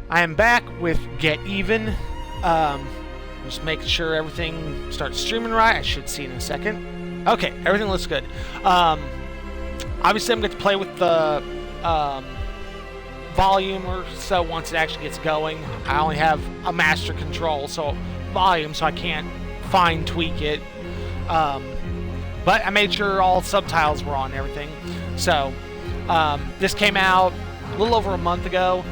I am back with Get Even. Just making sure everything starts streaming right. I should see in a second. Okay, everything looks good. Obviously, I'm going to play with the volume or so once it actually gets going. I only have a master control, so volume, so I can't fine tweak it. But I made sure all subtitles were on and everything. So, this came out a little over a month ago.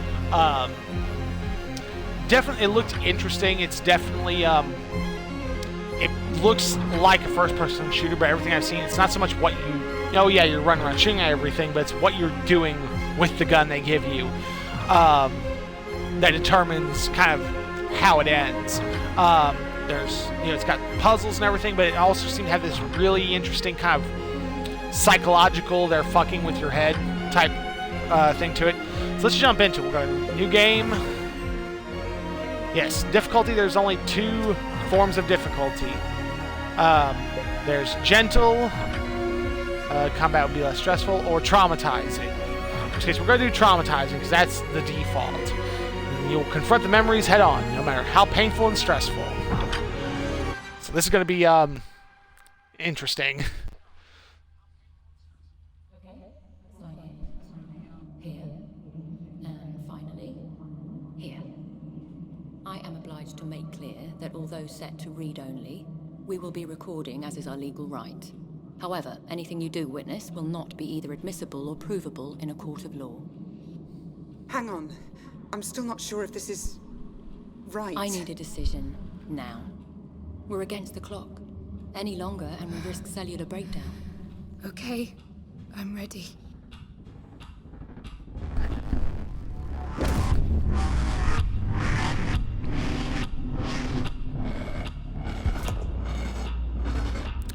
Definitely, it looked interesting. It's definitely, it looks like a first-person shooter, but everything I've seen, it's not so much what you, oh yeah, you're running around shooting at everything, but it's what you're doing with the gun they give you that determines kind of how it ends. There's, it's got puzzles and everything, but it also seems to have this really interesting kind of psychological, they're fucking with your head type thing to it. So let's jump into it. We're going to new game. Yes, difficulty, there's only 2 forms of difficulty. There's gentle, combat would be less stressful, or traumatizing. In which case, we're going to do traumatizing, because that's the default. And you'll confront the memories head on, no matter how painful and stressful. So this is going to be, interesting. To make clear that although set to read only, we will be recording as is our legal right. However, anything you do witness will not be either admissible or provable in a court of law. Hang on. I'm still not sure if this is right. I need a decision now. We're against the clock. Any longer and we risk cellular breakdown. Okay, I'm ready.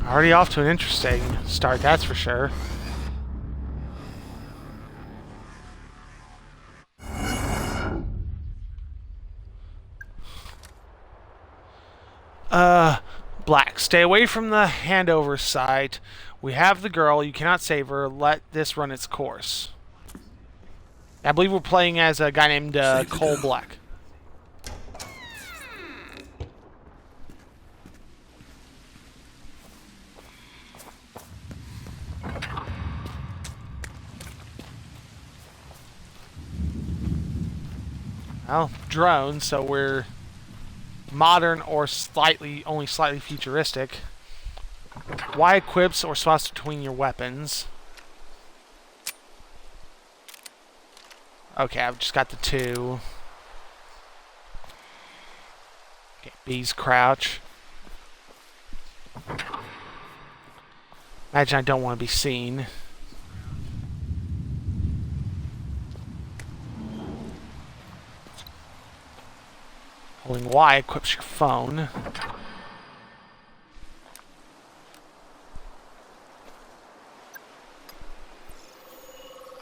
Already off to an interesting start, that's for sure. Black. Stay away from the handover site. We have the girl. You cannot save her. Let this run its course. I believe we're playing as a guy named Cole Black. Well, drones, so we're modern or only slightly futuristic. Y equips or swaps between your weapons. Okay, I've just got the 2. Okay, B's crouch. Imagine I don't want to be seen. Holding Y equips your phone.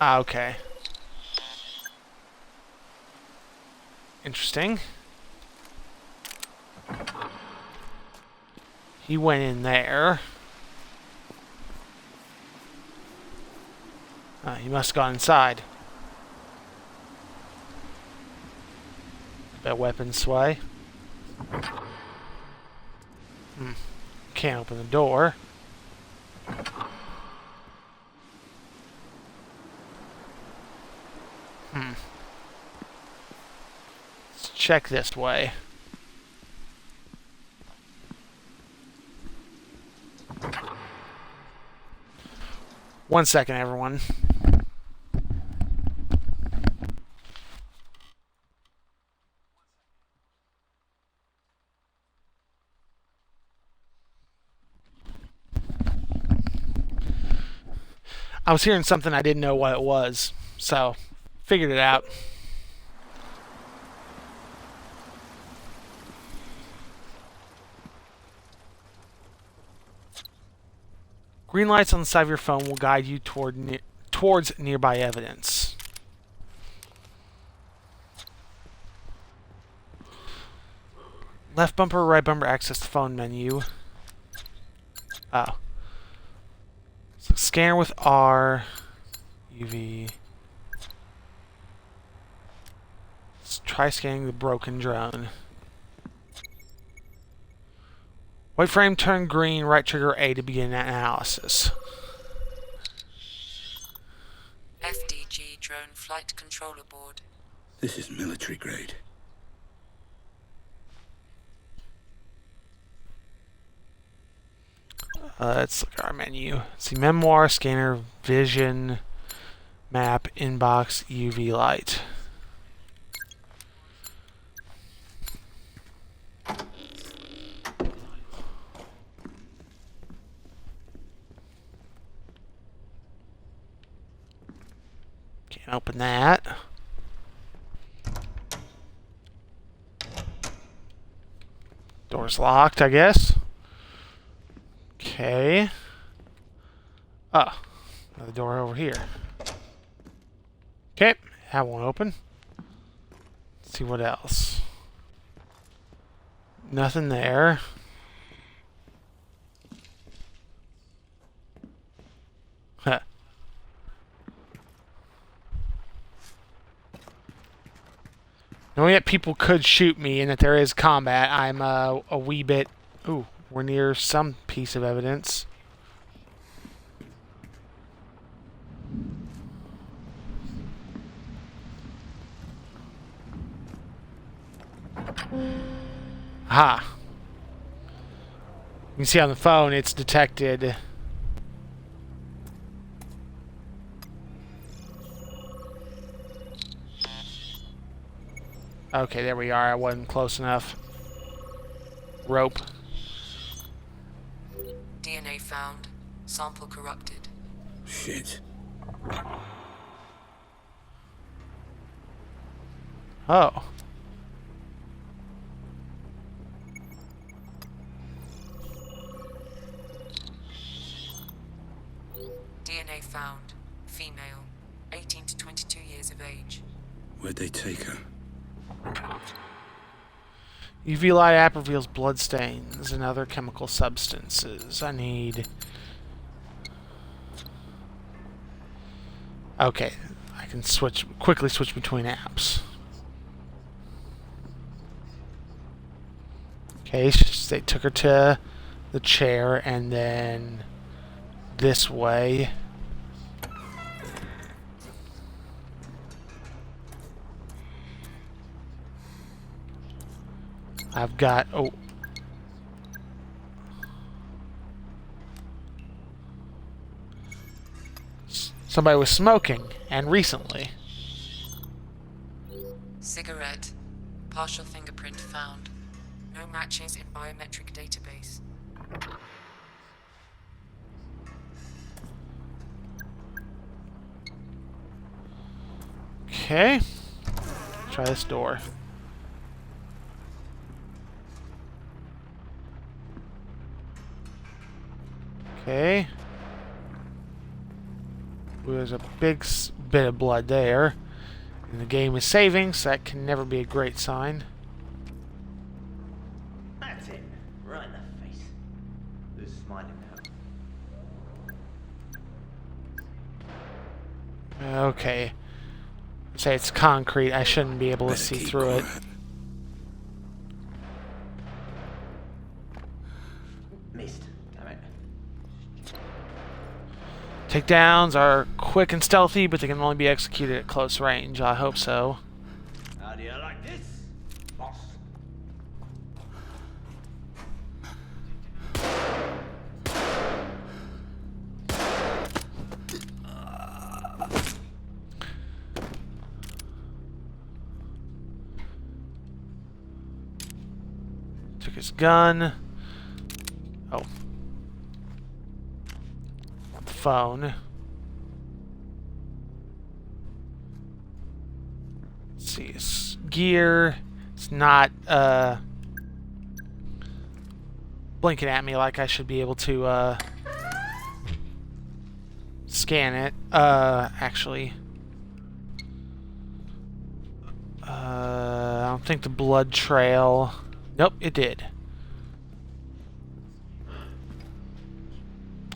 Okay. Interesting. He went in there. He must have gone inside. That weapon sway. Can't open the door. Let's check this way. One second, everyone. I was hearing something I didn't know what it was, so figured it out. Green lights on the side of your phone will guide you towards nearby evidence. Left bumper, right bumper, access the phone menu. Oh. So scanner with R, UV. Let's try Try scanning the broken drone. White frame turn green, right trigger A to begin analysis. FDG drone flight controller board. This is military grade. Let's look at our menu. Let's see, memoir, scanner, vision, map, inbox, UV light. Can't open that. Door's locked, I guess. Okay. Oh, another door over here. Okay, that won't open. Let's see what else. Nothing there. Huh. Knowing that people could shoot me and that there is combat, I'm a wee bit... Ooh, we're near some piece of evidence. Aha. You can see on the phone it's detected. Okay, there we are. I wasn't close enough. Rope. DNA found. Sample corrupted. Shit. Oh. DNA found. Female. 18 to 22 years of age. Where'd they take her? UV light app reveals blood stains and other chemical substances. I need... Okay, I can quickly switch between apps. Okay, they took her to the chair and then this way. I've got... Oh. Somebody was smoking, and recently. Cigarette. Partial fingerprint found. No matches in biometric database. Okay. Try this door. Okay. Ooh, there's a big bit of blood there. And the game is saving, so that can never be a great sign. That's it. Right in the face. Who's smiling now? Okay. Say it's concrete, I shouldn't be able to see through it. Missed. Damn it. Takedowns are quick and stealthy, but they can only be executed at close range. I hope so. How do you like this, boss? Took his gun. Oh. The phone. Let's see. It's gear. It's not blinking at me like I should be able to scan it. Actually. I don't think the blood trail... Nope, it did.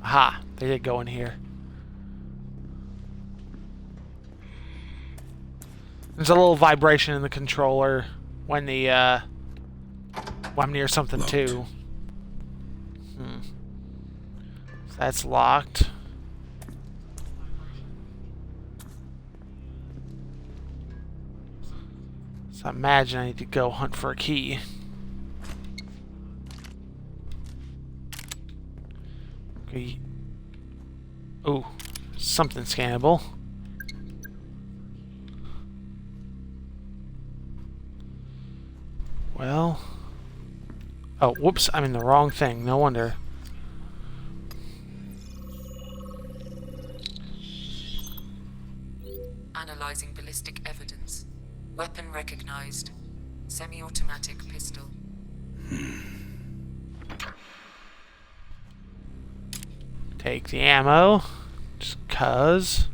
Aha, they did go in here. There's a little vibration in the controller when the when I'm near something Locked. too. So that's locked. So I imagine I need to go hunt for a key. Okay. Ooh, something scannable. Well. Oh, whoops, I'm in the wrong thing. No wonder. Analyzing ballistic evidence. Weapon recognized. Semi-automatic pistol. Take the ammo. Just cuz.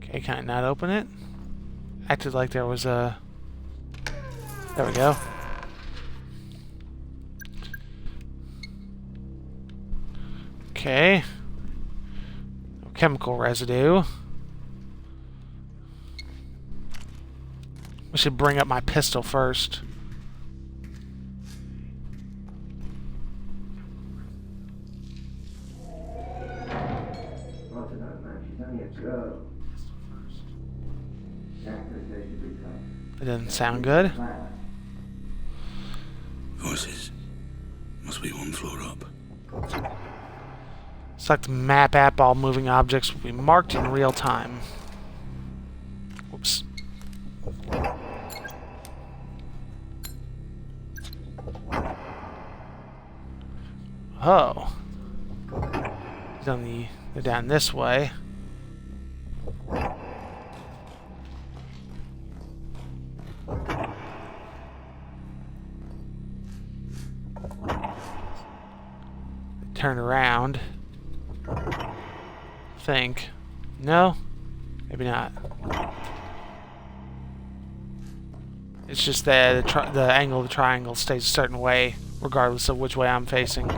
Okay, can I not open it? Acted like there was a... There we go. Okay. No chemical residue. We should bring up my pistol first. It doesn't sound good. Voices. Must be one floor up. Select the map app. All moving objects will be marked in real time. Whoops. Oh. They're down this way. Turn around. Think. No? Maybe not. It's just that the angle of the triangle stays a certain way, regardless of which way I'm facing.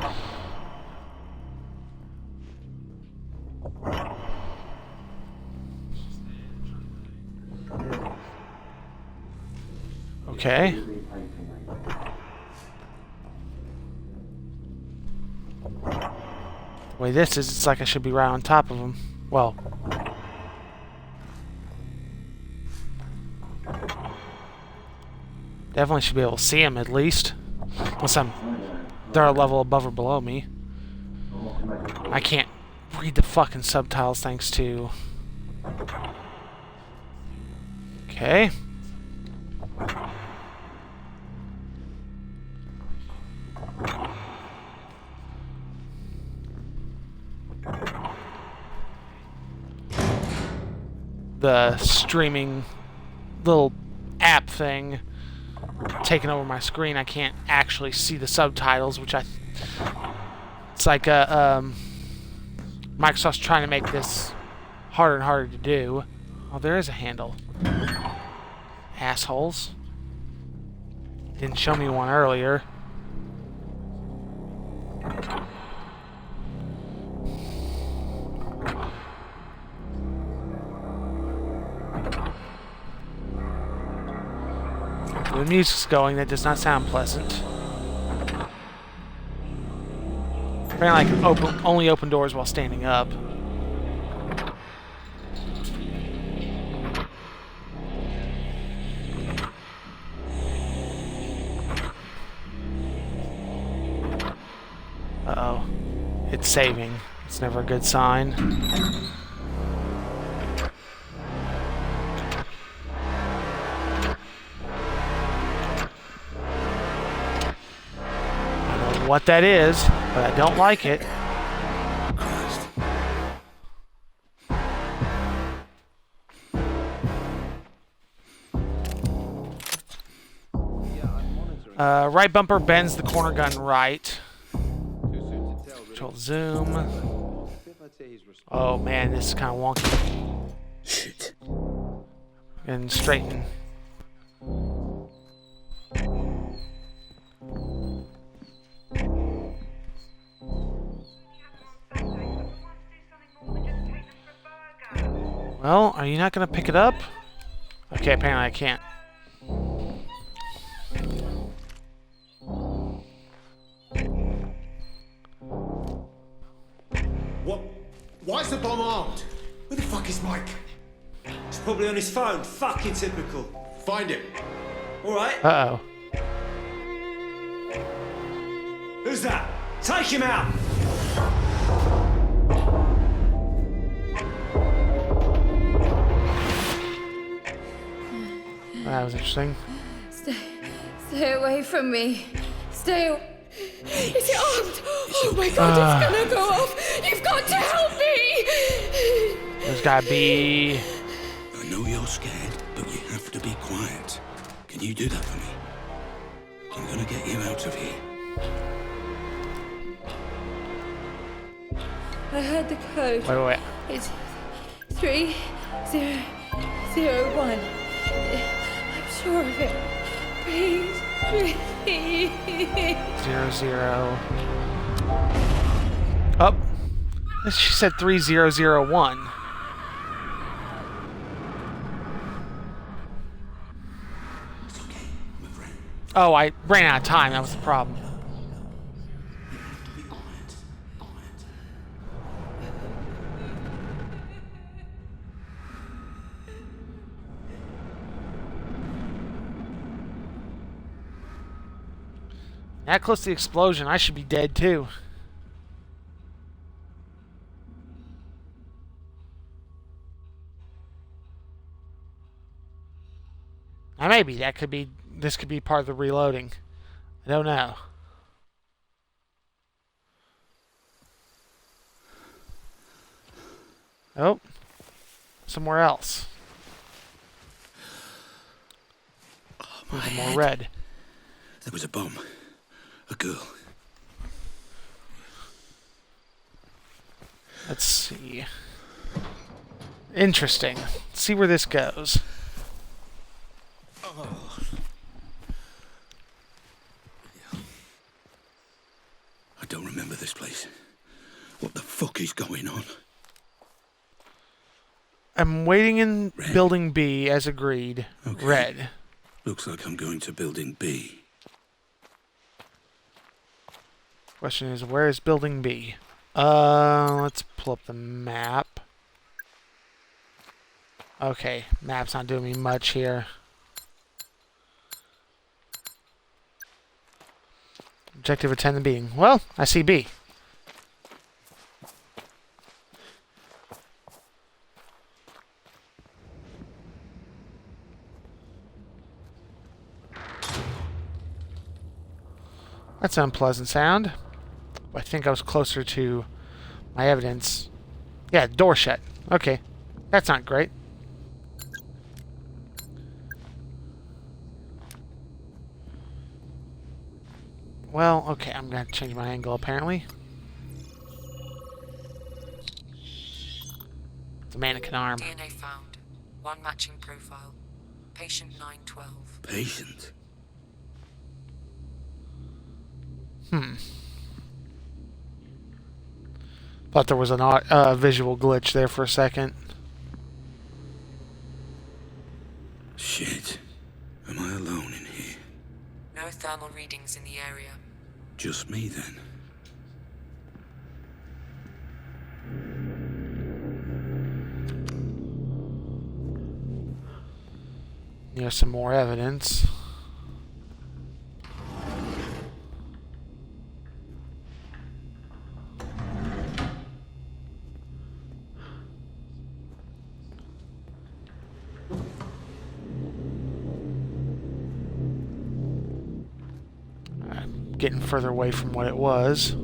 Okay. The way this is, it's like I should be right on top of him. Well. Definitely should be able to see him at least. Unless they're a level above or below me. I can't read the fucking subtitles thanks to... Okay. The streaming little app thing taking over my screen. I can't actually see the subtitles, which it's like Microsoft's trying to make this harder and harder to do. Oh, there is a handle. Assholes. Didn't show me one earlier. The music's going, that does not sound pleasant. Apparently I can only open doors while standing up. Uh-oh. It's saving. It's never a good sign. What that is, but I don't like it. Right bumper bends the corner gun right. Control zoom. Oh man, this is kind of wonky. Shit. And straighten. Well, are you not gonna pick it up? Okay, apparently I can't. What? Why is the bomb armed? Where the fuck is Mike? He's probably on his phone. Fucking typical. Find him. Alright. Uh-oh. Who's that? Take him out! That was interesting. Stay away from me. Stay away. Is it armed? Oh my god, it's gonna go off! You've got to help me! There's gotta be... I know you're scared, but you have to be quiet. Can you do that for me? I'm gonna get you out of here. I heard the code. Wait. It's 3001. I'm sure of it. Please. 00. Oh. She said 3001. It's okay, my friend. Oh, I ran out of time. That was the problem. You have to be quiet. That close to the explosion, I should be dead too. Now maybe that could be, this could be part of the reloading. I don't know. Oh, somewhere else. There's more red. There was a bomb. A girl. Let's see. Interesting. Let's see where this goes. I don't remember this place. What the fuck is going on? I'm waiting in Red. Building B as agreed. Okay. Red. Looks like I'm going to Building B. Question is, where is Building B? Let's pull up the map. Okay, map's not doing me much here. Objective attend the meeting. Well, I see B. That's an unpleasant sound. I think I was closer to my evidence. Yeah, door shut. Okay. That's not great. Well, okay, I'm going to change my angle apparently. It's a mannequin arm. DNA found. One matching profile. Patient 912. Patient. Thought there was an visual glitch there for a second. Shit. Am I alone in here? No thermal readings in the area. Just me then. Here's some more evidence. I'm getting further away from what it was.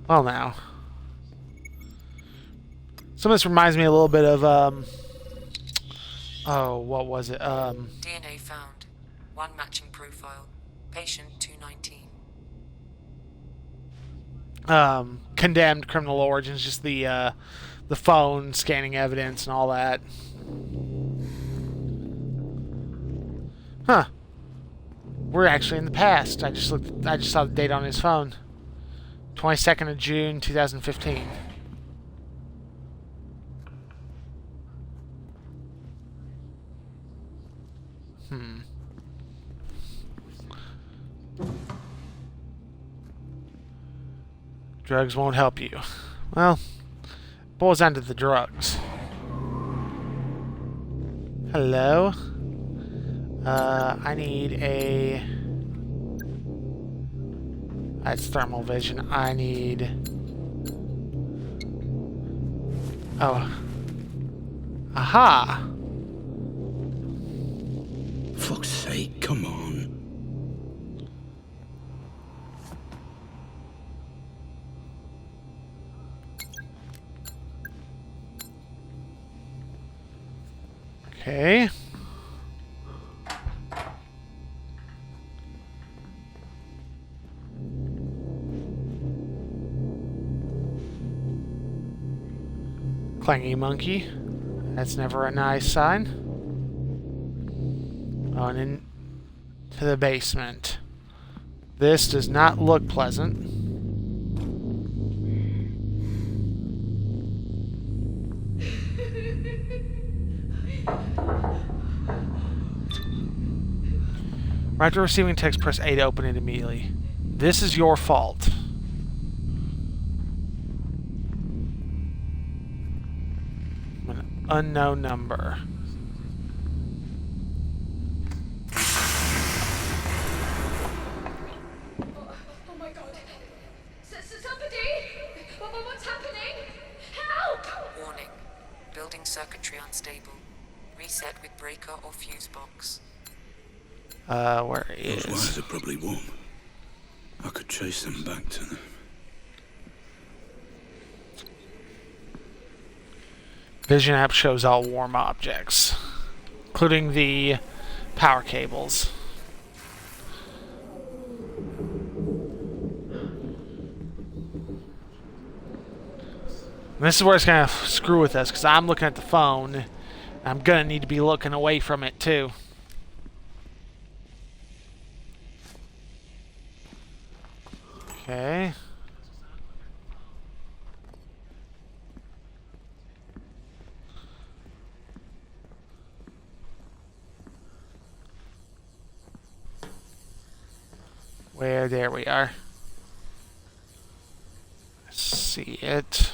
Well, now. Some of this reminds me a little bit of, oh, what was it? DNA found. One matching profile. Patient 219. Condemned Criminal Origins, just the phone scanning evidence and all that. Huh. We're actually in the past. I just saw the date on his phone. 22nd of June, 2015. Drugs won't help you. Well, boils down to the drugs. Hello? I need a... That's thermal vision. I need... Oh. Aha! Fuck's sake, come on. Okay. Clangy monkey. That's never a nice sign. On into the basement. This does not look pleasant. Right after receiving text, press A to open it immediately. This is your fault. An unknown number. Oh my god. Somebody! What's happening? Help! Warning. Building circuitry unstable. Reset with breaker or fuse box. Where is... Those wires are probably warm. I could chase them back to them. Vision app shows all warm objects, including the power cables. And this is where it's going to screw with us, because I'm looking at the phone, and I'm going to need to be looking away from it, too. Okay. Where? There we are. Let's see it.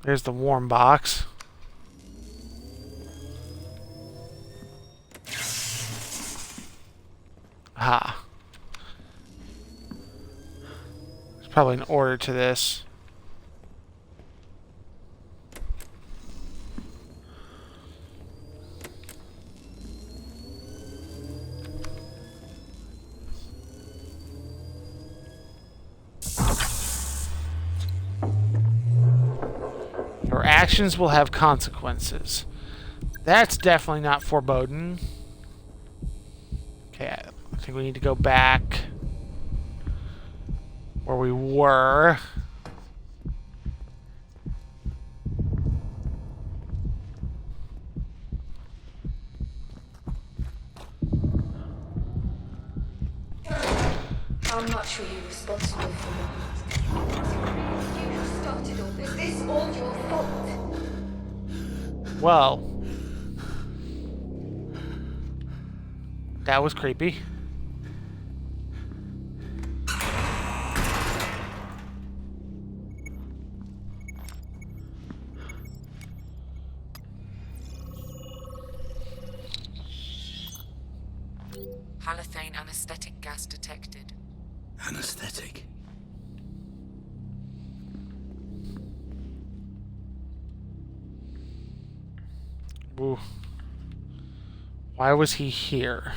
There's the warm box. Ah. There's probably an order to this. Your actions will have consequences. That's definitely not foreboding. Okay, I think we need to go back where we were. How much were you responsible for? You started all this. This all your fault. Well, that was creepy. Halothane anesthetic gas detected. Anesthetic? Ooh. Why was he here?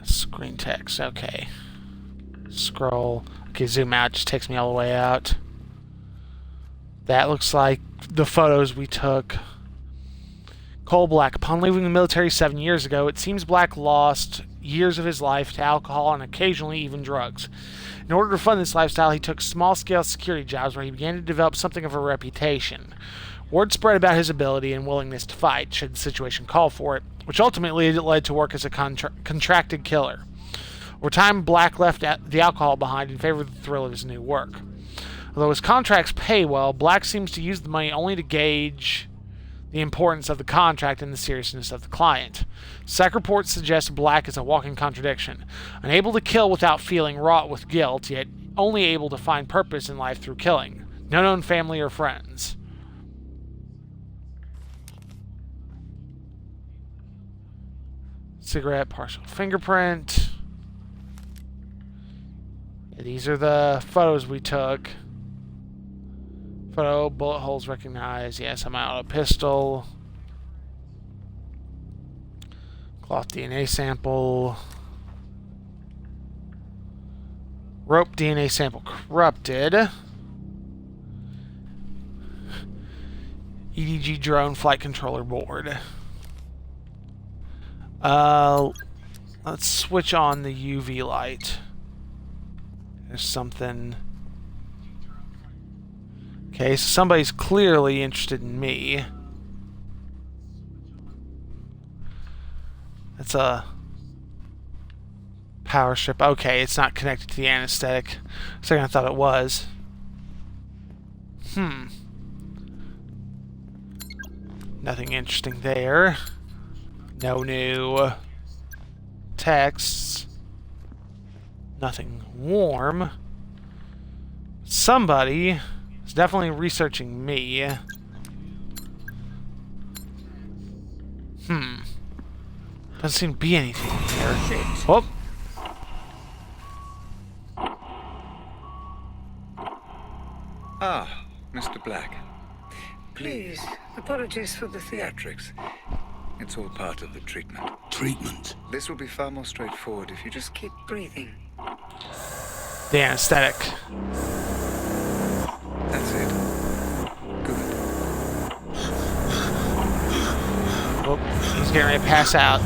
Screen text, okay. Scroll. Okay, zoom out, just takes me all the way out. That looks like the photos we took. Coal Black. Upon leaving the military 7 years ago, it seems Black lost years of his life to alcohol and occasionally even drugs. In order to fund this lifestyle, he took small-scale security jobs where he began to develop something of a reputation. Word spread about his ability and willingness to fight, should the situation call for it, which ultimately led to work as a contracted killer. Over time, Black left the alcohol behind in favor of the thrill of his new work. Although his contracts pay well, Black seems to use the money only to gauge the importance of the contract and the seriousness of the client. Psych reports suggest Black is a walking contradiction, unable to kill without feeling wrought with guilt, yet only able to find purpose in life through killing. No known family or friends. Cigarette, partial fingerprint. Yeah, these are the photos we took. Photo, bullet holes recognized. Yes, I'm out. A pistol. Cloth DNA sample. Rope DNA sample corrupted. EDG drone flight controller board. Let's switch on the UV light. There's something. Okay, so somebody's clearly interested in me. That's a power strip. Okay, it's not connected to the anesthetic. For a second I thought it was. Nothing interesting there. No new texts. Nothing warm. Somebody is definitely researching me. Doesn't seem to be anything here. Oh. Ah, Mr. Black. Please, apologies for the theatrics. It's all part of the treatment. Treatment? This will be far more straightforward if you just keep breathing. The anesthetic. That's it. Good. Oh, he's getting ready to pass out.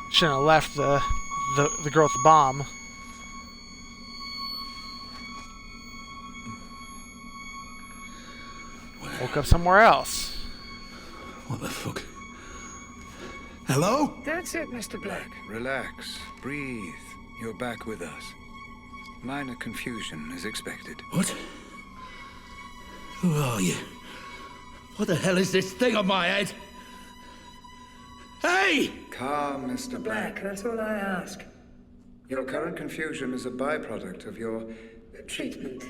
Shouldn't have left the girl with the bomb. Woke up somewhere else. What the fuck? Hello? That's it, Mr. Black. Relax. Breathe. You're back with us. Minor confusion is expected. What? Who are you? What the hell is this thing on my head? Hey! Calm, Mr. Black. That's all I ask. Your current confusion is a byproduct of your treatment.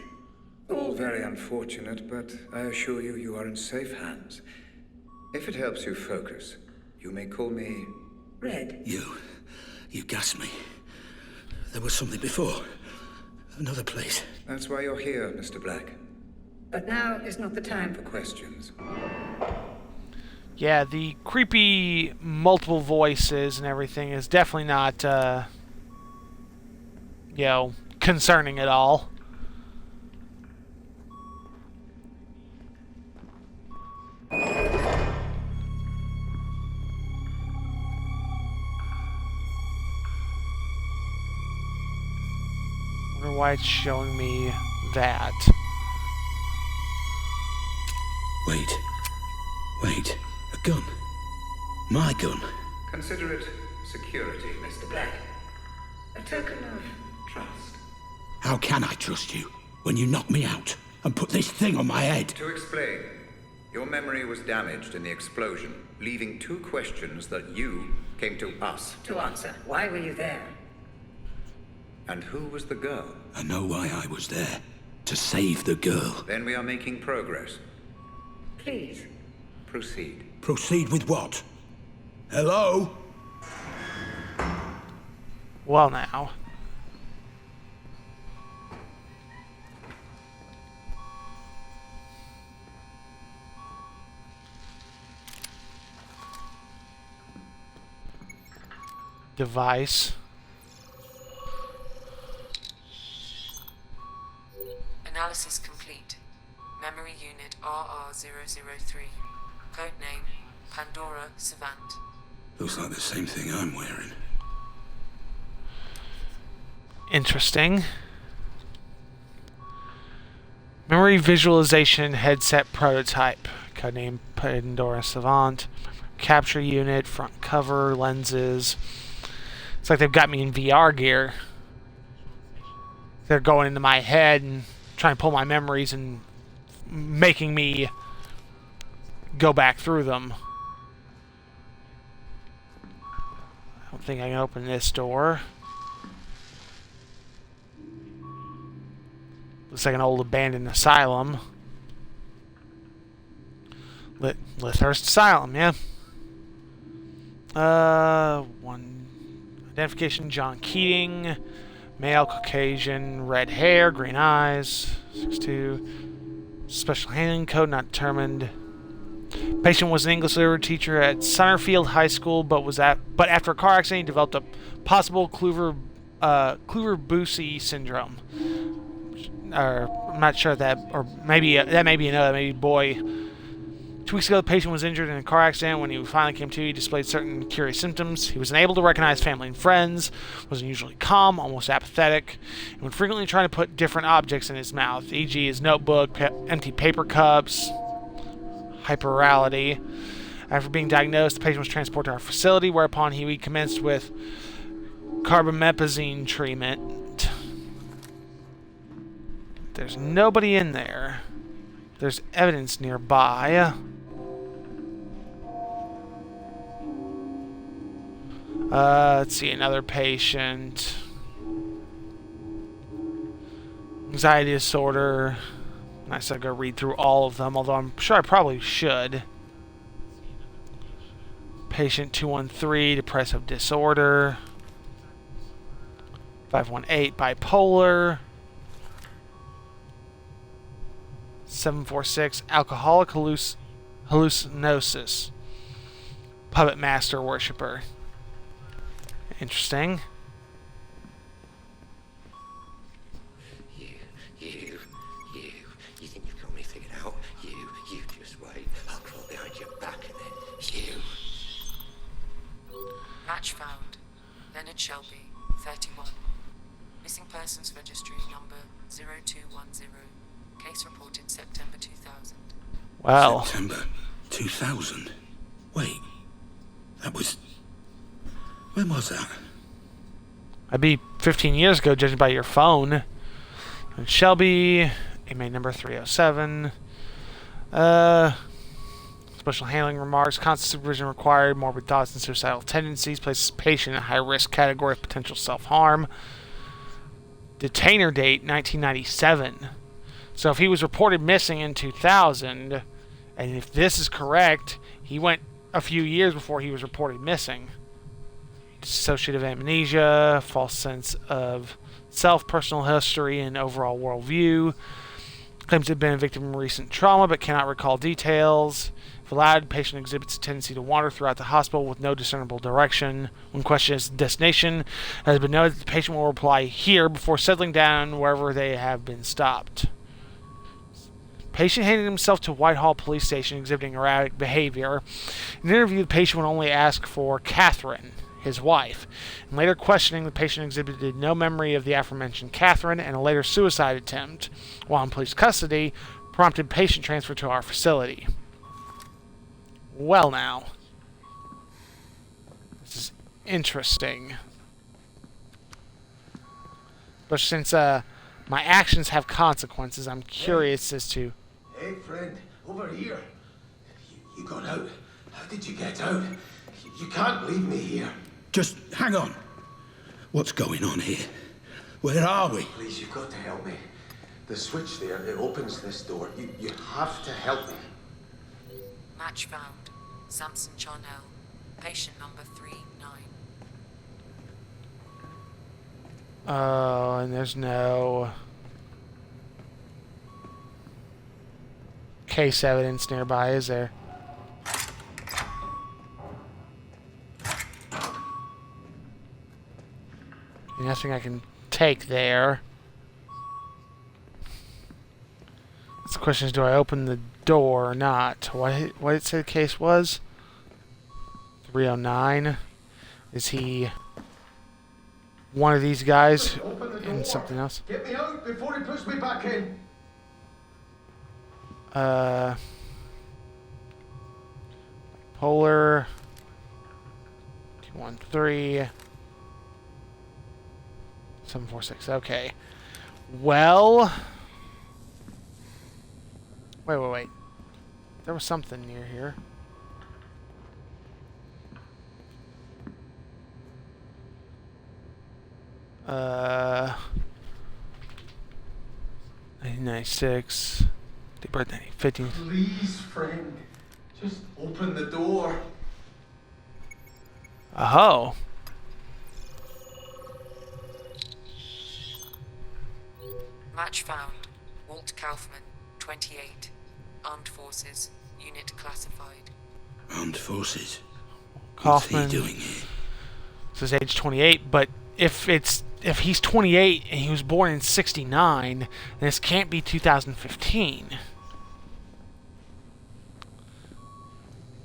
All very unfortunate, but I assure you, you are in safe hands. If it helps you focus, you may call me Red. You gassed me. There was something before. Another place. That's why you're here, Mr. Black. But now is not the time for questions. Yeah, the creepy multiple voices and everything is definitely not, concerning at all. Wonder why it's showing me that. Wait. A gun. My gun. Consider it security, Mr. Black. A token of trust. How can I trust you when you knocked me out and put this thing on my head? To explain, your memory was damaged in the explosion, leaving two questions that you came to us to answer. Why were you there? And who was the girl? I know why I was there. To save the girl. Then we are making progress. Please, proceed. Proceed with what? Hello? Well, now. Device. 003. Codename Pandora Savant. Looks like the same thing I'm wearing. Interesting. Memory visualization headset prototype. Codename Pandora Savant. Capture unit, front cover, lenses. It's like they've got me in VR gear. They're going into my head and trying to pull my memories and making me go back through them. I don't think I can open this door. Looks like an old abandoned asylum. Lythurst Asylum, yeah. One identification: John Keating, male, Caucasian, red hair, green eyes, 6'2". Special handling code not determined. Patient was an English literature teacher at Summerfield High School, but after a car accident, he developed a possible Kluver-Bucy syndrome. I'm not sure that, or maybe that may be another, maybe boy. 2 weeks ago, the patient was injured in a car accident. When he finally came to, he displayed certain curious symptoms. He was unable to recognize family and friends, was unusually calm, almost apathetic, and would frequently try to put different objects in his mouth, e.g. his notebook, empty paper cups, hyperorality. After being diagnosed, the patient was transported to our facility, whereupon he commenced with carbamazepine treatment. There's nobody in there. There's evidence nearby. Let's see, another patient. Anxiety disorder. Nice, I'll go read through all of them, although I'm sure I probably should. Patient 213, depressive disorder. 518, bipolar. 746, alcoholic hallucinosis. Puppet master worshipper. Interesting. You think you've got me figured out? You just wait. I'll crawl behind your back and then you. Match found. Leonard Shelby, 31. Missing persons registry number 0210. Case reported September 2000. Wow. September 2000? Wait. That was... When was that? I'd be 15 years ago, judging by your phone. And Shelby, inmate number 307. Special handling remarks. Constant supervision required. Morbid thoughts and suicidal tendencies. Places patient in a high-risk category of potential self-harm. Detainer date, 1997. So if he was reported missing in 2000, and if this is correct, he went a few years before he was reported missing. Dissociative amnesia, false sense of self, personal history, and overall worldview. Claims to have been a victim of recent trauma but cannot recall details. If allowed, the patient exhibits a tendency to wander throughout the hospital with no discernible direction. When questioned as to destination, it has been noted that the patient will reply here before settling down wherever they have been stopped. Patient handed himself to Whitehall Police Station exhibiting erratic behavior. In an interview, the patient would only ask for Catherine, his wife. In later questioning, the patient exhibited no memory of the aforementioned Catherine, and a later suicide attempt, while in police custody, prompted patient transfer to our facility. Well now. This is interesting. But since my actions have consequences, I'm curious as to... Hey, friend, over here. You got out. How did you get out? You can't leave me here. Just hang on. What's going on here? Where are we? Please, you've got to help me. The switch there, it opens this door. You have to help me. Match found. Samson Charnel. Patient number 39. Oh, and there's no case evidence nearby, is there? Nothing I can take there. Let's question is, do I open the door or not? What did it say the case was? 309. Is he one of these guys in something else? Get me out before he puts me back in. Polar 213 746. Okay. Well, wait. There was something near here. Uh, 1996. They birth 1915. Please, friend, just open the door. Oh. Match found. Walt Kaufman, 28. Armed Forces. Unit classified. Armed Forces. Kaufman. What's he doing here? Says age 28, but if he's 28 and he was born in 69, then this can't be 2015.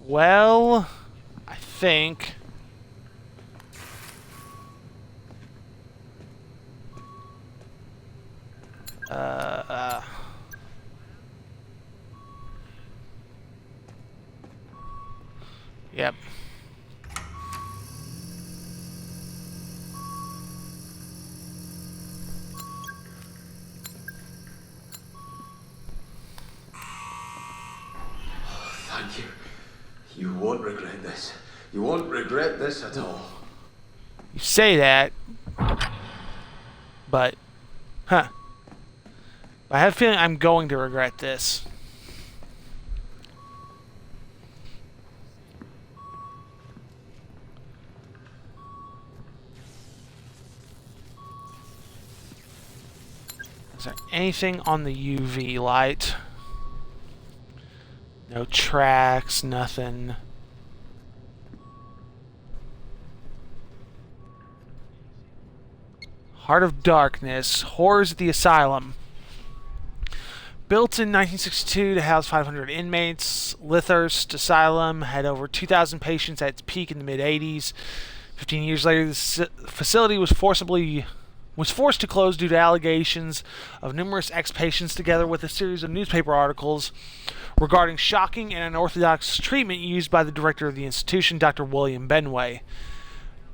Well, I think yep. Thank you. You won't regret this. You won't regret this at all. You say that, but I have a feeling I'm going to regret this. Is there anything on the UV light? No tracks, nothing. Heart of Darkness, Horrors at the Asylum. Built in 1962 to house 500 inmates, Lythurst Asylum had over 2,000 patients at its peak in the mid-80s. 15 years later, the facility was forced to close due to allegations of numerous ex-patients, together with a series of newspaper articles regarding shocking and unorthodox treatment used by the director of the institution, Dr. William Benway.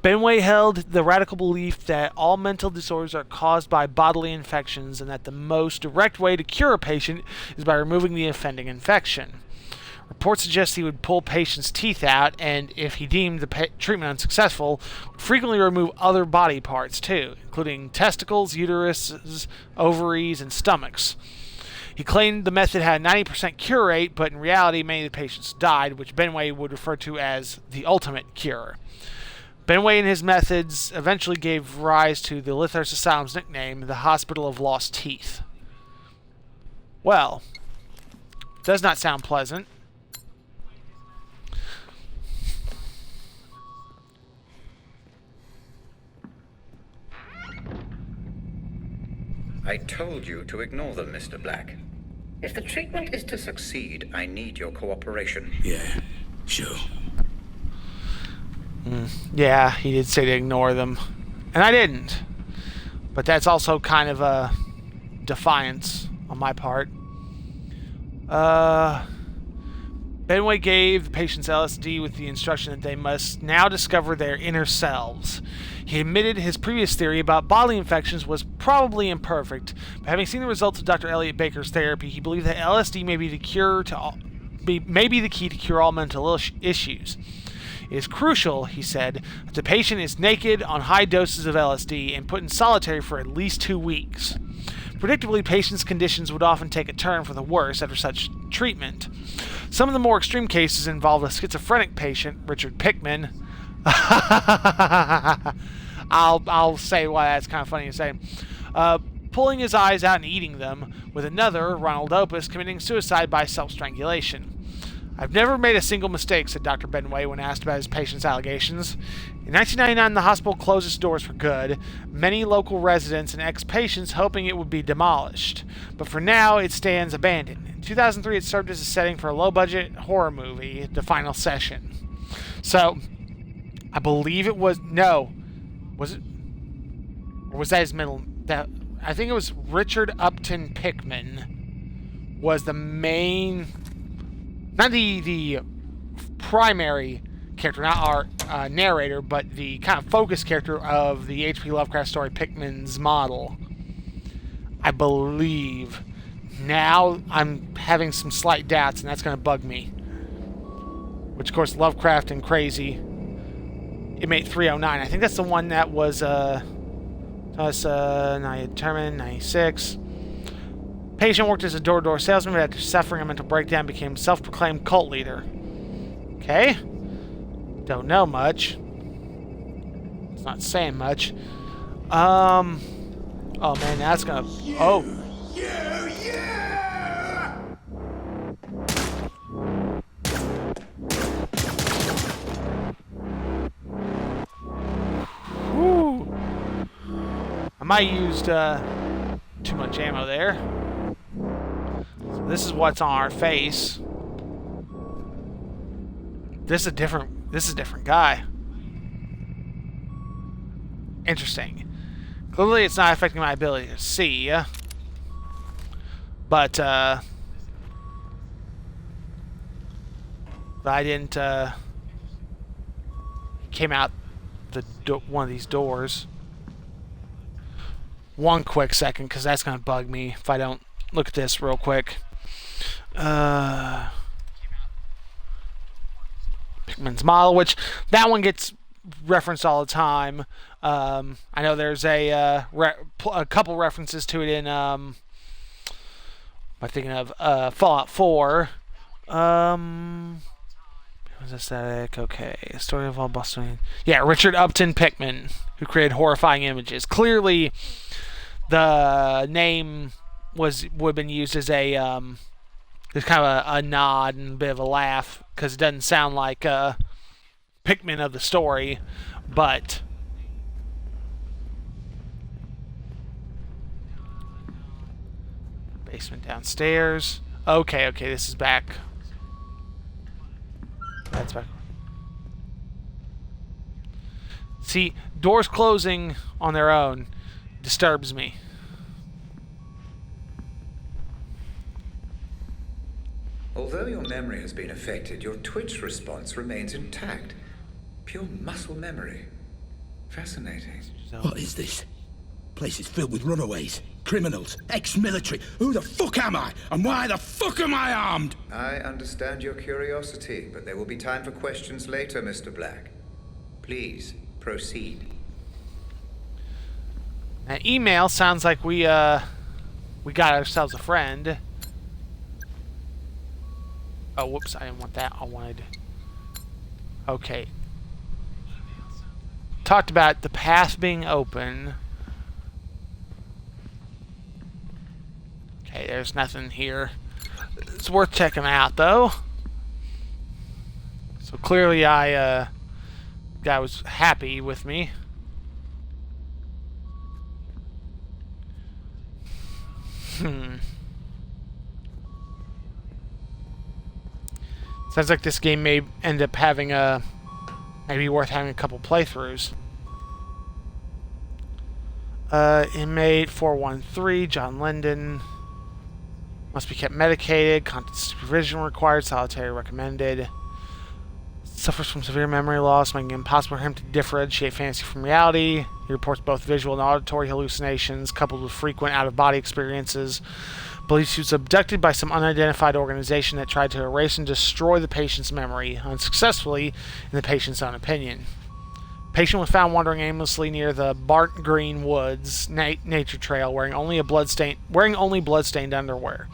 Benway held the radical belief that all mental disorders are caused by bodily infections and that the most direct way to cure a patient is by removing the offending infection. Reports suggest he would pull patients' teeth out, and if he deemed the treatment unsuccessful, would frequently remove other body parts too, including testicles, uteruses, ovaries, and stomachs. He claimed the method had a 90% cure rate, but in reality many of the patients died, which Benway would refer to as the ultimate cure. Benway and his methods eventually gave rise to the Lythurst Asylum's nickname, the Hospital of Lost Teeth. Well, does not sound pleasant. I told you to ignore them, Mr. Black. If the treatment is to succeed, I need your cooperation. Yeah, sure. Yeah, he did say to ignore them. And I didn't. But that's also kind of a defiance on my part. Benway gave the patients LSD with the instruction that they must now discover their inner selves. He admitted his previous theory about bodily infections was probably imperfect, but having seen the results of Dr. Elliot Baker's therapy, he believed that LSD may be the key to cure all mental issues. It is crucial, he said, that the patient is naked on high doses of LSD and put in solitary for at least 2 weeks. Predictably, patients' conditions would often take a turn for the worse after such treatment. Some of the more extreme cases involved a schizophrenic patient, Richard Pickman. I'll say why that's kind of funny to say. Pulling his eyes out and eating them, with another, Ronald Opus, committing suicide by self-strangulation. I've never made a single mistake, said Dr. Benway when asked about his patient's allegations. In 1999, the hospital closed its doors for good, many local residents and ex-patients hoping it would be demolished. But for now, it stands abandoned. In 2003, it served as a setting for a low-budget horror movie, The Final Session. So, I believe it was... No. Was it... Or was that his middle... I think it was Richard Upton Pickman was the main... Not the primary character, not our narrator, but the kind of focus character of the H.P. Lovecraft story, Pickman's Model. I believe. Now I'm having some slight doubts, and that's going to bug me. Which, of course, Lovecraft and Crazy. Inmate 309. I think that's the one that was, determined, 96. Patient worked as a door-to-door salesman, but after suffering a mental breakdown, became self-proclaimed cult leader. Okay. Don't know much. It's not saying much. Oh man, that's gonna... Oh. Whew. I might have used too much ammo there. So this is what's on our face. This is a different guy. Interesting. Clearly it's not affecting my ability to see. But I didn't came out one of these doors. One quick second, because that's gonna bug me if I don't look at this real quick. Pickman's Model, which that one gets referenced all the time. I know there's a couple references to it in I'm thinking of Fallout 4. Was aesthetic, okay. Story of all Boston. Yeah, Richard Upton Pickman, who created Horrifying Images. Clearly, the name would have been used as a there's kind of a nod and a bit of a laugh, because it doesn't sound like Pickman of the story, but basement downstairs. Okay, this is back. That's back. See, doors closing on their own disturbs me. Although your memory has been affected, your twitch response remains intact. Pure muscle memory. Fascinating. What is this? Place is filled with runaways, criminals, ex-military. Who the fuck am I? And why the fuck am I armed? I understand your curiosity, but there will be time for questions later, Mr. Black. Please, proceed. That email sounds like we got ourselves a friend. Oh, whoops, I didn't want that. I wanted... Okay. Talked about the path being open. Okay, there's nothing here. It's worth checking out, though. So clearly guy was happy with me. Sounds like this game may end up having maybe worth having a couple playthroughs. Inmate 413, John Linden. Must be kept medicated. Constant supervision required. Solitary recommended. Suffers from severe memory loss, making it impossible for him to differentiate fantasy from reality. He reports both visual and auditory hallucinations, coupled with frequent out-of-body experiences. Believes he was abducted by some unidentified organization that tried to erase and destroy the patient's memory, unsuccessfully, in the patient's own opinion. Patient was found wandering aimlessly near the Bart Green Woods nature trail, wearing only blood-stained underwear.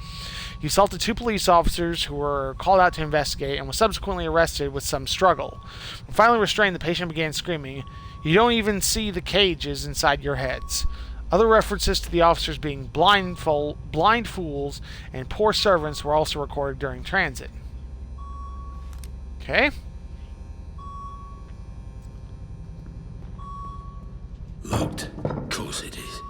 He assaulted two police officers who were called out to investigate and was subsequently arrested with some struggle. When finally restrained, the patient began screaming, "You don't even see the cages inside your heads." Other references to the officers being blind fools and poor servants were also recorded during transit. Okay. Locked. Of course it is.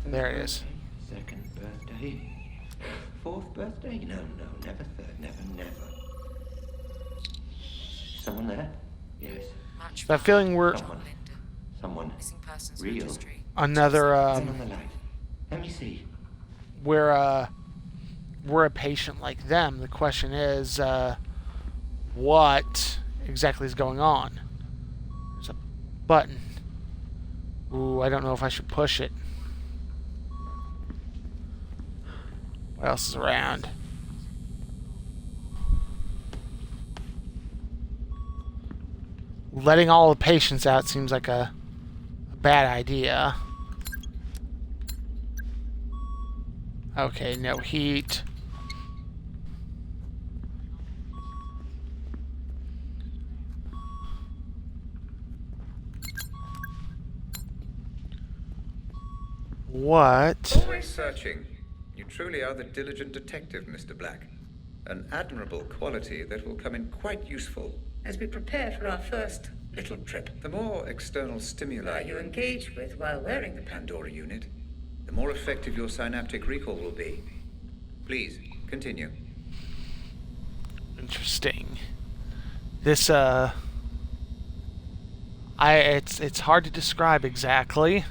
There it is. Second birthday. Fourth birthday? No, never third, never. Someone there? Yes. That feeling we're Someone. Missing persons Real. registry. another Turn on the light. Let me see. we're a patient like them. The question is, what exactly is going on? There's a button. Ooh, I don't know if I should push it. What else is around? Letting all the patients out seems like a bad idea. Okay, no heat. What? Always searching. You truly are the diligent detective, Mr. Black. An admirable quality that will come in quite useful as we prepare for our first little trip. The more external stimuli you engage with while wearing the Pandora unit, the more effective your synaptic recall will be. Please, continue. Interesting. This it's hard to describe exactly.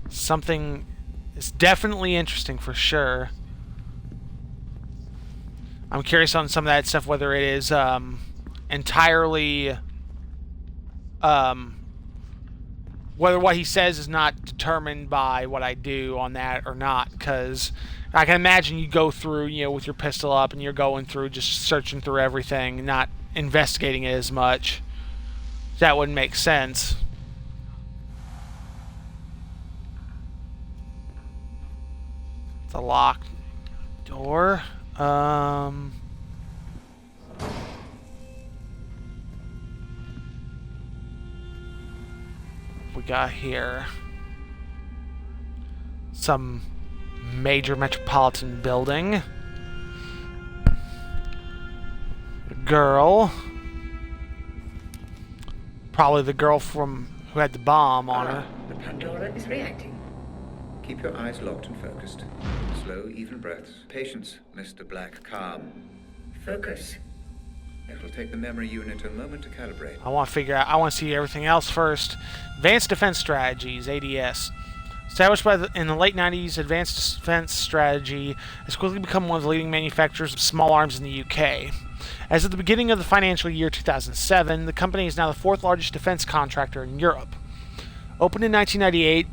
Something is definitely interesting for sure. I'm curious on some of that stuff, whether it is entirely whether what he says is not determined by what I do on that or not, because I can imagine you go through, with your pistol up and you're going through just searching through everything, not investigating it as much. That wouldn't make sense. It's a locked door. We got here some major metropolitan building. A girl, probably the girl from who had the bomb on her. The Pandora is reacting. Keep your eyes locked and focused. Slow, even breaths. Patience, Mr. Black. Calm. Focus. It will take the memory unit a moment to calibrate. I want to see everything else first. Advanced Defense Strategies, ADS. Established in the late 90s, Advanced Defense Strategy has quickly become one of the leading manufacturers of small arms in the UK. As of the beginning of the financial year 2007, the company is now the fourth largest defense contractor in Europe. Opened in 1998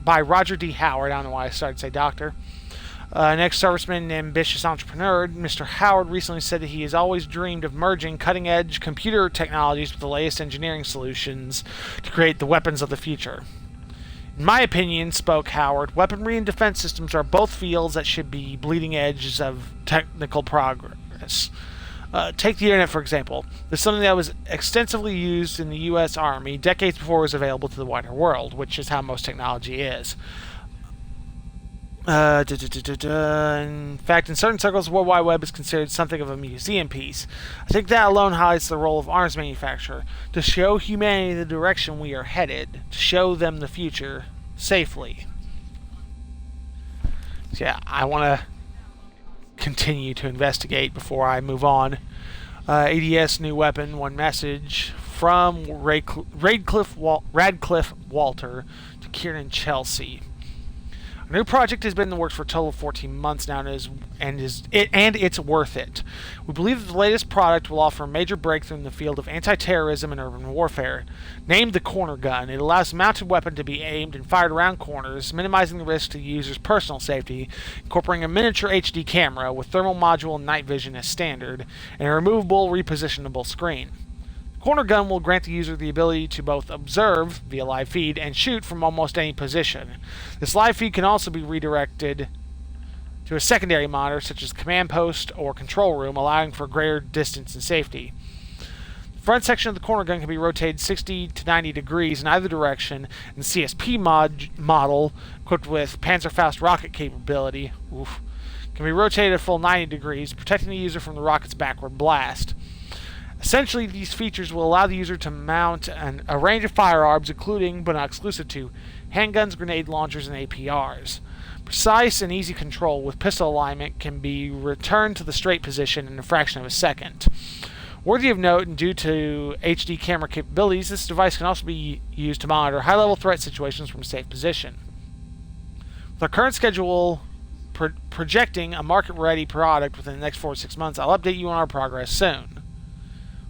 by Roger D. Howard, I don't know why I started to say doctor, an ex-serviceman and ambitious entrepreneur, Mr. Howard recently said that he has always dreamed of merging cutting-edge computer technologies with the latest engineering solutions to create the weapons of the future. In my opinion, spoke Howard, weaponry and defense systems are both fields that should be bleeding edges of technical progress. Take the internet, for example. It's something that was extensively used in the U.S. Army decades before it was available to the wider world, which is how most technology is. In fact, in certain circles, the World Wide Web is considered something of a museum piece. I think that alone highlights the role of arms manufacturer, to show humanity the direction we are headed, to show them the future safely. So yeah, I want to continue to investigate before I move on. ADS new weapon, one message from Radcliffe Walter to Kieran Chelsea. A new project has been in the works for a total of 14 months now, and it's worth it. We believe that the latest product will offer a major breakthrough in the field of anti-terrorism and urban warfare. Named the Corner Gun, it allows a mounted weapon to be aimed and fired around corners, minimizing the risk to the user's personal safety, incorporating a miniature HD camera with thermal module and night vision as standard, and a removable, repositionable screen. Corner Gun will grant the user the ability to both observe via live feed and shoot from almost any position. This live feed can also be redirected to a secondary monitor such as command post or control room, allowing for greater distance and safety. The Front section of the corner gun can be rotated 60 to 90 degrees in either direction, and the CSP model, equipped with Panzerfaust rocket capability, can be rotated a full 90 degrees, protecting the user from the rocket's backward blast. Essentially, these features will allow the user to mount a range of firearms, including, but not exclusive to, handguns, grenade launchers, and APRs. Precise and easy control with pistol alignment can be returned to the straight position in a fraction of a second. Worthy of note, and due to HD camera capabilities, this device can also be used to monitor high-level threat situations from a safe position. With our current schedule projecting a market-ready product within the next 4 to 6 months, I'll update you on our progress soon.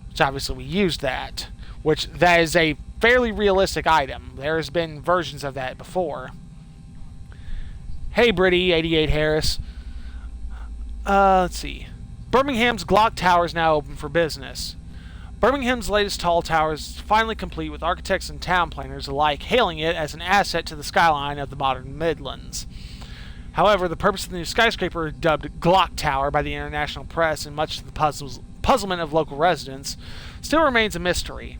Which obviously we used that. Which, that is a fairly realistic item. There's been versions of that before. Hey, Britty, 88 Harris. Let's see. Birmingham's Glock Tower is now open for business. Birmingham's latest tall tower is finally complete, with architects and town planners alike hailing it as an asset to the skyline of the modern Midlands. However, the purpose of the new skyscraper, dubbed Glock Tower by the international press and much to the puzzlement of local residents, still remains a mystery.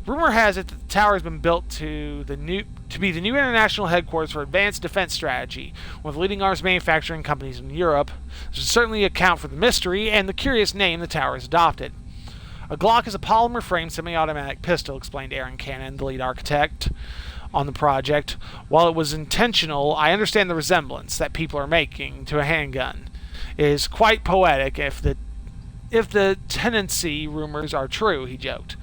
Rumor has it that the tower has been built to be the new international headquarters for advanced defense strategy, one of the leading arms manufacturing companies in Europe. This would certainly account for the mystery and the curious name the tower has adopted. A Glock is a polymer-framed semi-automatic pistol, explained Aaron Cannon, the lead architect on the project. While it was intentional, I understand the resemblance that people are making to a handgun. It is quite poetic if the tendency rumors are true, he joked.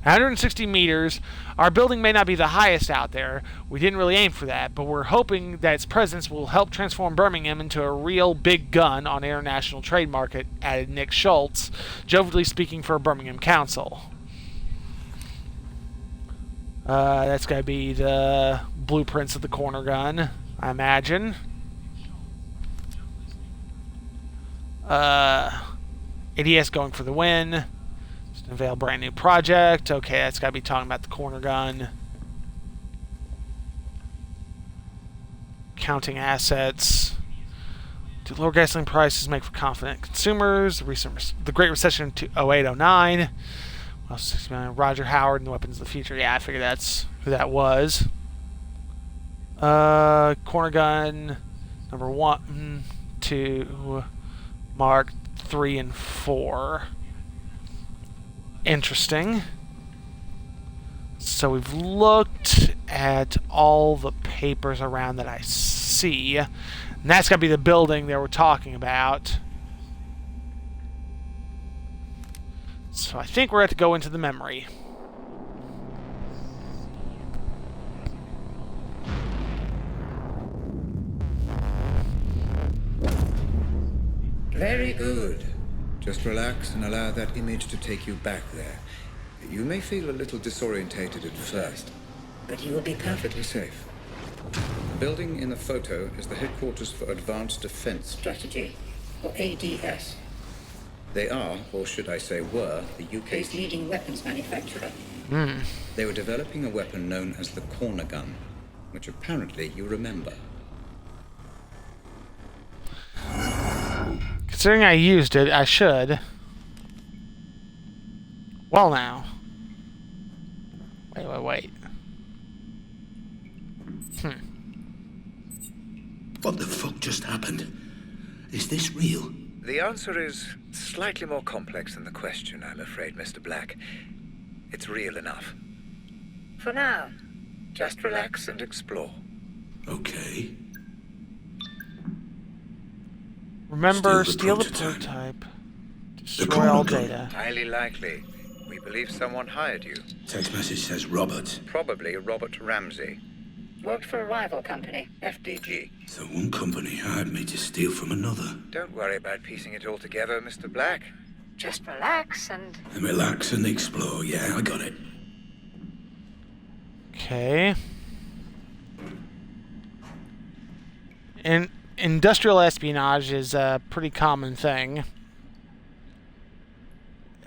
160 meters, our building may not be the highest out there. We didn't really aim for that, but we're hoping that its presence will help transform Birmingham into a real big gun on the international trade market, added Nick Schultz, jovially speaking for Birmingham Council. That's got to be the blueprints of the corner gun, I imagine. ADS going for the win. Unveil brand new project. Okay, that's got to be talking about the corner gun. Counting assets. Do lower gasoline prices make for confident consumers? The Great Recession of 08-09. Well, 60 million. Roger Howard and the Weapons of the Future. Yeah, I figured that's who that was. Corner gun number 1, 2, Mark 3, and 4. Interesting. So we've looked at all the papers around that I see. And that's got to be the building they were talking about. So I think we're going to go into the memory. Very good. Just relax and allow that image to take you back there. You may feel a little disorientated at first, but you will be perfectly safe. The building in the photo is the headquarters for Advanced Defense Strategy, or ADS. They are, or should I say were, the UK's leading weapons manufacturer. They were developing a weapon known as the corner gun, which apparently you remember. Considering I used it, I should. Well now. Wait. What the fuck just happened? Is this real? The answer is slightly more complex than the question, I'm afraid, Mr. Black. It's real enough. For now, just relax and explore. Okay. Remember, steal the prototype. Destroy all data. Highly likely. We believe someone hired you. Text message says Robert. Probably Robert Ramsey. Worked for a rival company, FDG. So one company hired me to steal from another. Don't worry about piecing it all together, Mr. Black. Just relax and... And relax and explore. Yeah, I got it. Okay. Industrial espionage is a pretty common thing.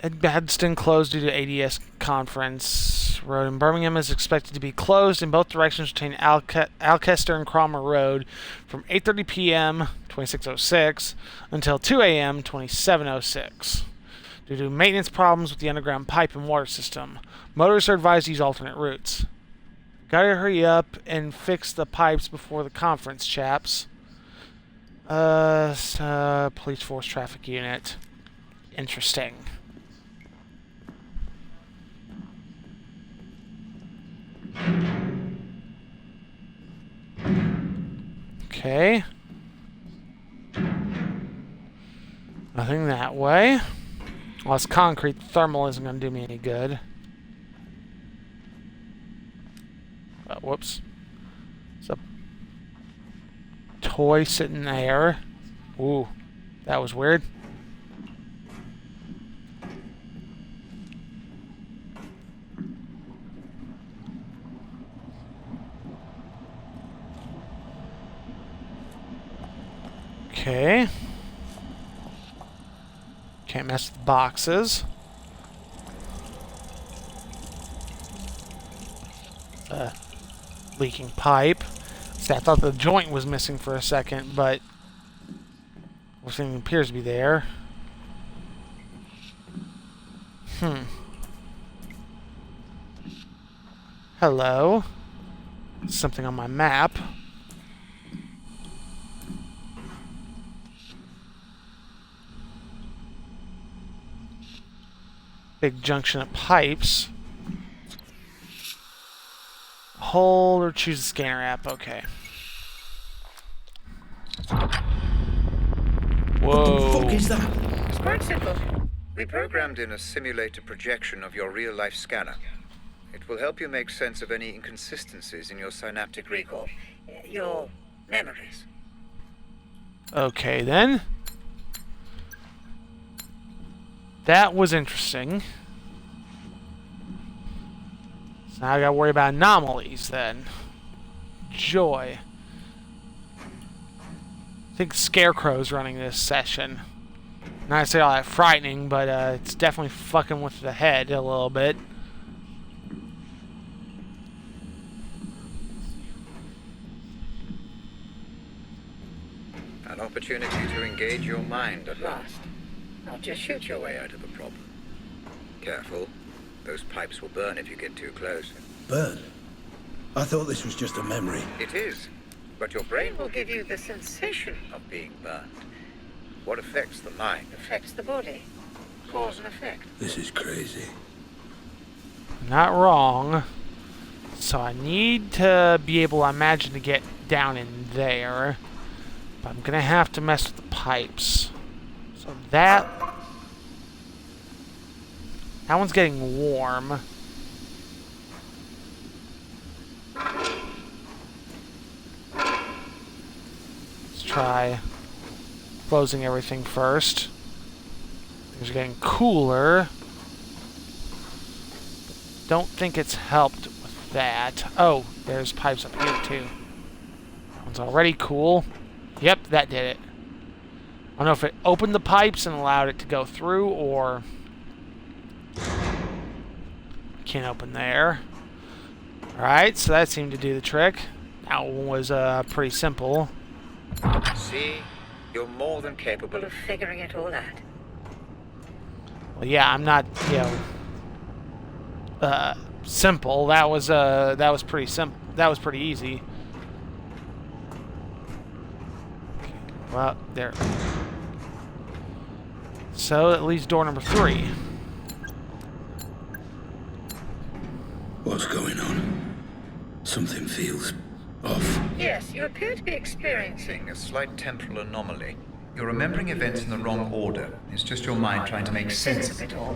Ed Gadsden closed due to ADS conference. Road in Birmingham is expected to be closed in both directions between Alcester and Cromer Road from 8:30 p.m. 2606 until 2 a.m. 2706 due Due to maintenance problems with the underground pipe and water system, motorists are advised to use alternate routes. Gotta hurry up and fix the pipes before the conference, chaps. Police force traffic unit. Interesting. Okay. Nothing that way. Well, it's concrete. Thermal isn't going to do me any good. Whoops. It's a toy sitting there. Ooh, that was weird. Okay. Can't mess with boxes. Leaking pipe. See, I thought the joint was missing for a second, but everything appears to be there. Hello. Something on my map. Big junction of pipes. Hold or choose the scanner app. Okay. Whoa. What the fuck is that? It's quite simple. We programmed in a simulated projection of your real-life scanner. It will help you make sense of any inconsistencies in your synaptic recall. Your memories. Okay, then. That was interesting. So now I gotta worry about anomalies, then. Joy. I think Scarecrow's running this session. Not to say all that frightening, but it's definitely fucking with the head a little bit. An opportunity to engage your mind at last. Not just shoot your way out of the problem. Careful. Those pipes will burn if you get too close. Burn? I thought this was just a memory. It is. But your brain will give you the sensation of being burned. What affects the mind affects the body. Cause and effect. This is crazy. Not wrong. So I need to be able, I imagine, to get down in there. But I'm gonna have to mess with the pipes. So that one's getting warm. Let's try closing everything first. Things are getting cooler. Don't think it's helped with that. Oh, there's pipes up here too. That one's already cool. Yep, that did it. I don't know if it opened the pipes and allowed it to go through, or can't open there. Alright, so that seemed to do the trick. That one was pretty simple. See? You're more than capable of figuring it all out. Well, yeah, I'm not, simple. That was pretty simple. That was pretty easy. Okay, well, there. So that leaves door number 3. What's going on? Something feels off. Yes, you appear to be experiencing a slight temporal anomaly. You're remembering events in the wrong order. It's just your mind trying to make sense of it all.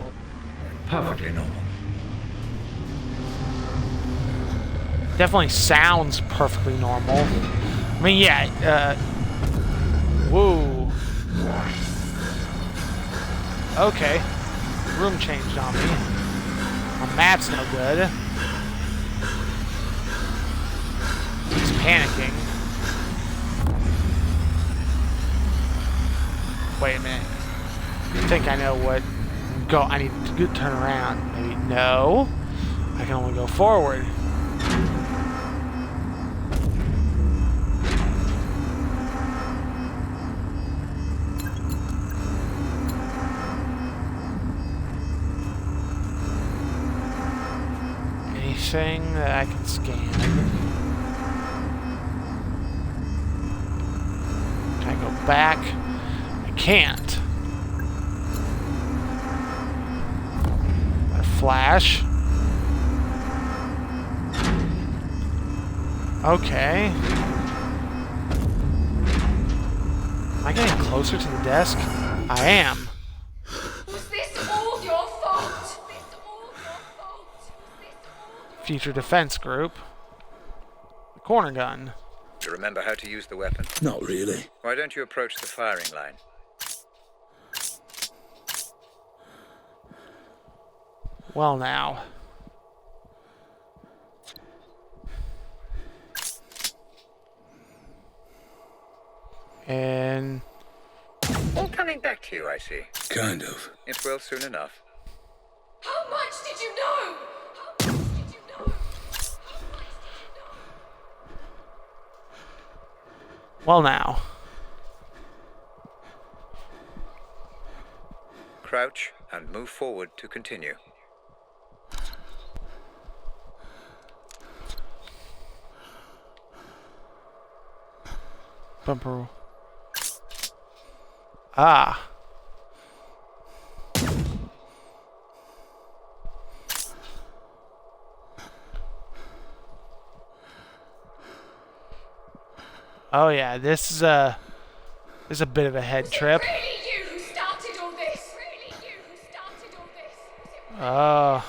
Perfectly normal. Definitely sounds perfectly normal. I mean, yeah, whoa. Okay. Room changed on me. My map's no good. He's panicking. Wait a minute. I think I know what... I need to turn around. Maybe... No. I can only go forward. anything that I can scan? Can I go back? I can't. A flash. Okay. Am I getting closer to the desk? I am. Was this all your fault? Future defense group. The corner gun. Do you remember how to use the weapon? Not really. Why don't you approach the firing line? Well now. And All coming back to you, I see. Kind of. It will soon enough. How much did you know? How much did you know? well now. Crouch and move forward to continue. Bumper. Ah. Oh yeah, this is a bit of a head trip. Really you who started all this? Really you who started all this? Oh.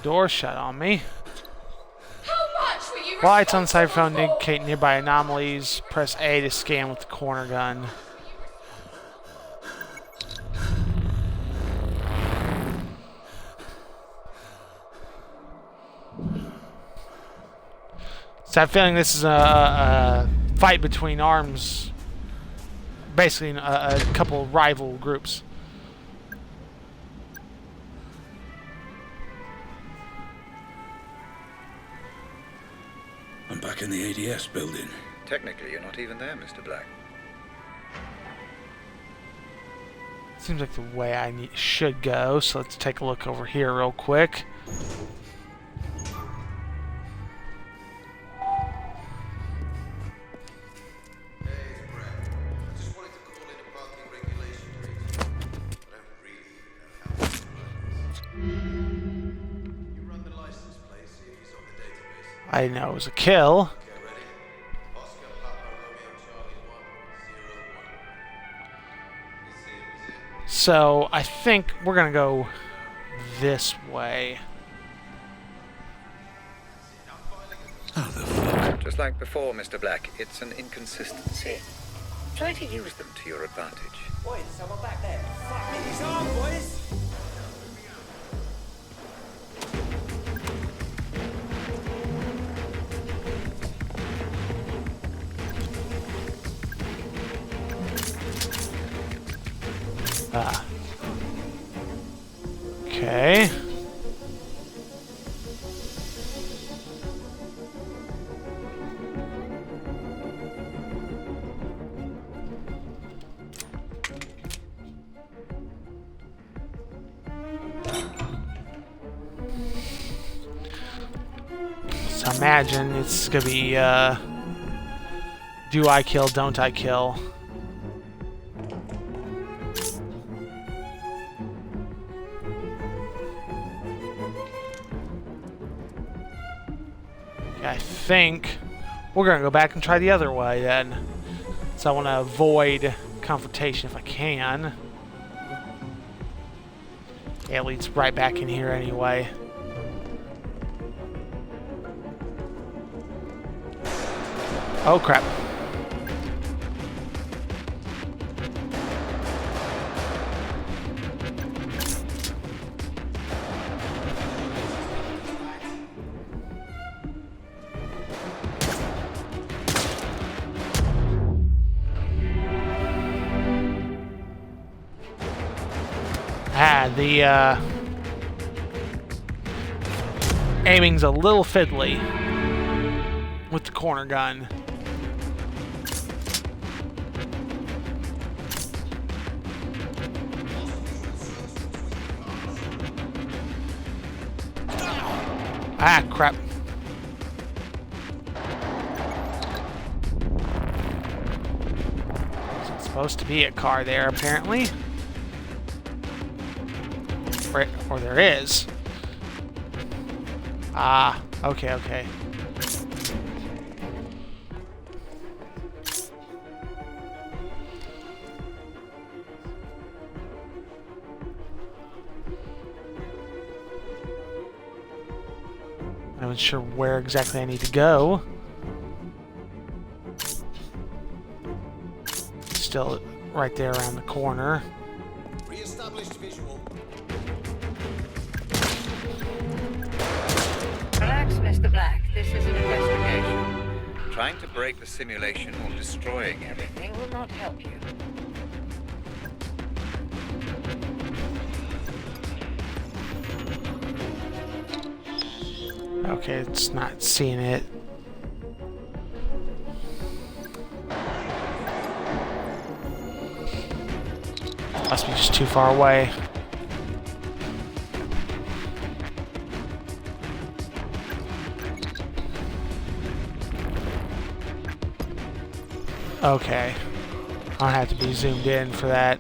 Door shut on me. How much were you Lights on side responsible phone for? indicate nearby anomalies. Press A to scan with the corner gun. So I'm feeling this is a fight between arms. Basically a couple rival groups. I'm back in the ADS building. Technically, you're not even there, Mr. Black. Seems like the way I should go, so let's take a look over here real quick. I didn't know it was a kill. So I think we're gonna go this way. How the fuck? Just like before, Mr. Black, it's an inconsistency. Try to use them to your advantage. Boys, there's someone back there. Fuck me, he's on, boys! Ah. Okay. So imagine it's gonna be do I kill, don't I kill? I think we're gonna go back and try the other way then. So I want to avoid confrontation if I can. Yeah, it leads right back in here anyway. Oh crap. The aiming's a little fiddly with the corner gun. Ah, crap. There's supposed to be a car there, apparently. Or there is. Ah, okay, okay. I'm not sure where exactly I need to go. Still right there around the corner. Re-established visual. Relax, Mr. Black. This is an investigation. Trying to break the simulation or destroying everything will not help you. Okay, it's not seeing it. Must be just too far away. Okay. I'll have to be zoomed in for that.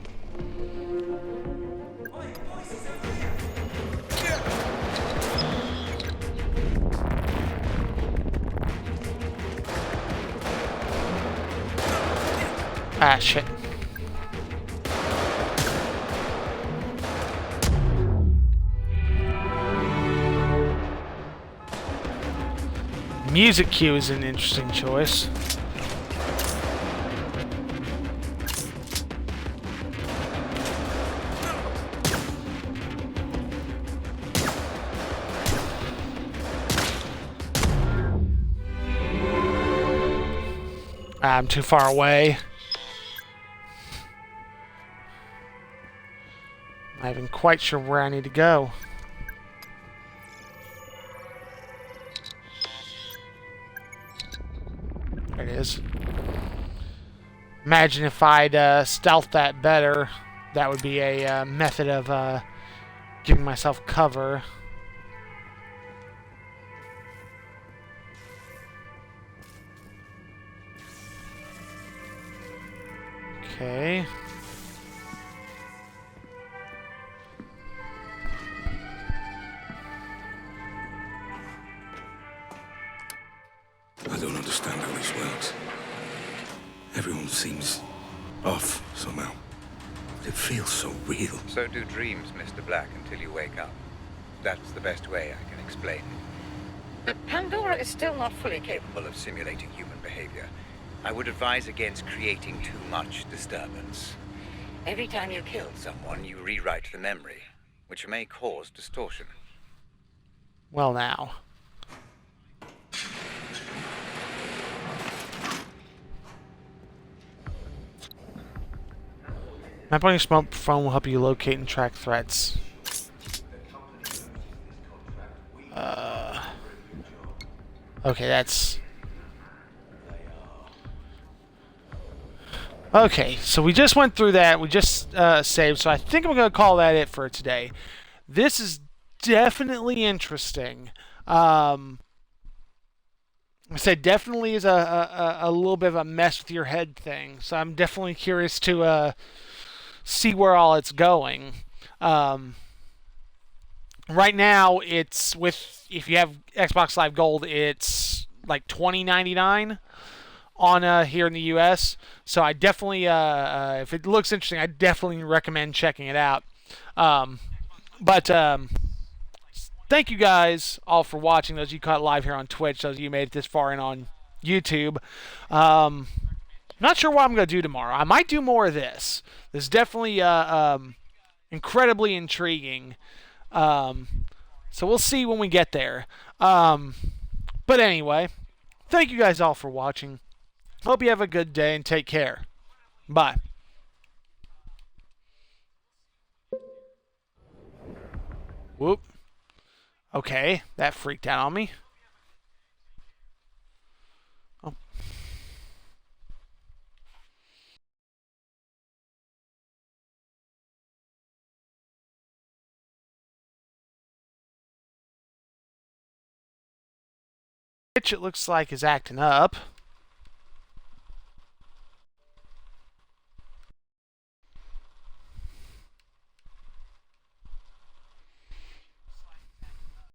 Ah, shit. Music cue is an interesting choice. I'm too far away. I'm not even quite sure where I need to go. There it is. Imagine if I'd stealth that better. That would be a method of giving myself cover. Okay. I don't understand how this works. Everyone seems off somehow. But it feels so real. So do dreams, Mr. Black, until you wake up. That's the best way I can explain it. But Pandora is still not fully capable of simulating human behavior. I would advise against creating too much disturbance. Every time you kill someone, you rewrite the memory, which may cause distortion. Well, now. Map on your smartphone will help you locate and track threats. Okay, that's... Okay, so we just went through that. We just saved, so I think I'm going to call that it for today. This is definitely interesting. I said definitely is a little bit of a mess with your head thing, so I'm definitely curious to see where all it's going. Right now, it's with, if you have Xbox Live Gold, it's like $20.99 on here in the US. So I definitely, if it looks interesting, I definitely recommend checking it out. But thank you guys all for watching. Those of you caught live here on Twitch, those of you made it this far in on YouTube. Not sure what I'm going to do tomorrow. I might do more of this. This is definitely incredibly intriguing. So we'll see when we get there. But anyway, thank you guys all for watching. Hope you have a good day and take care. Bye. Whoop. Okay, that freaked out on me. Oh. It looks like is acting up.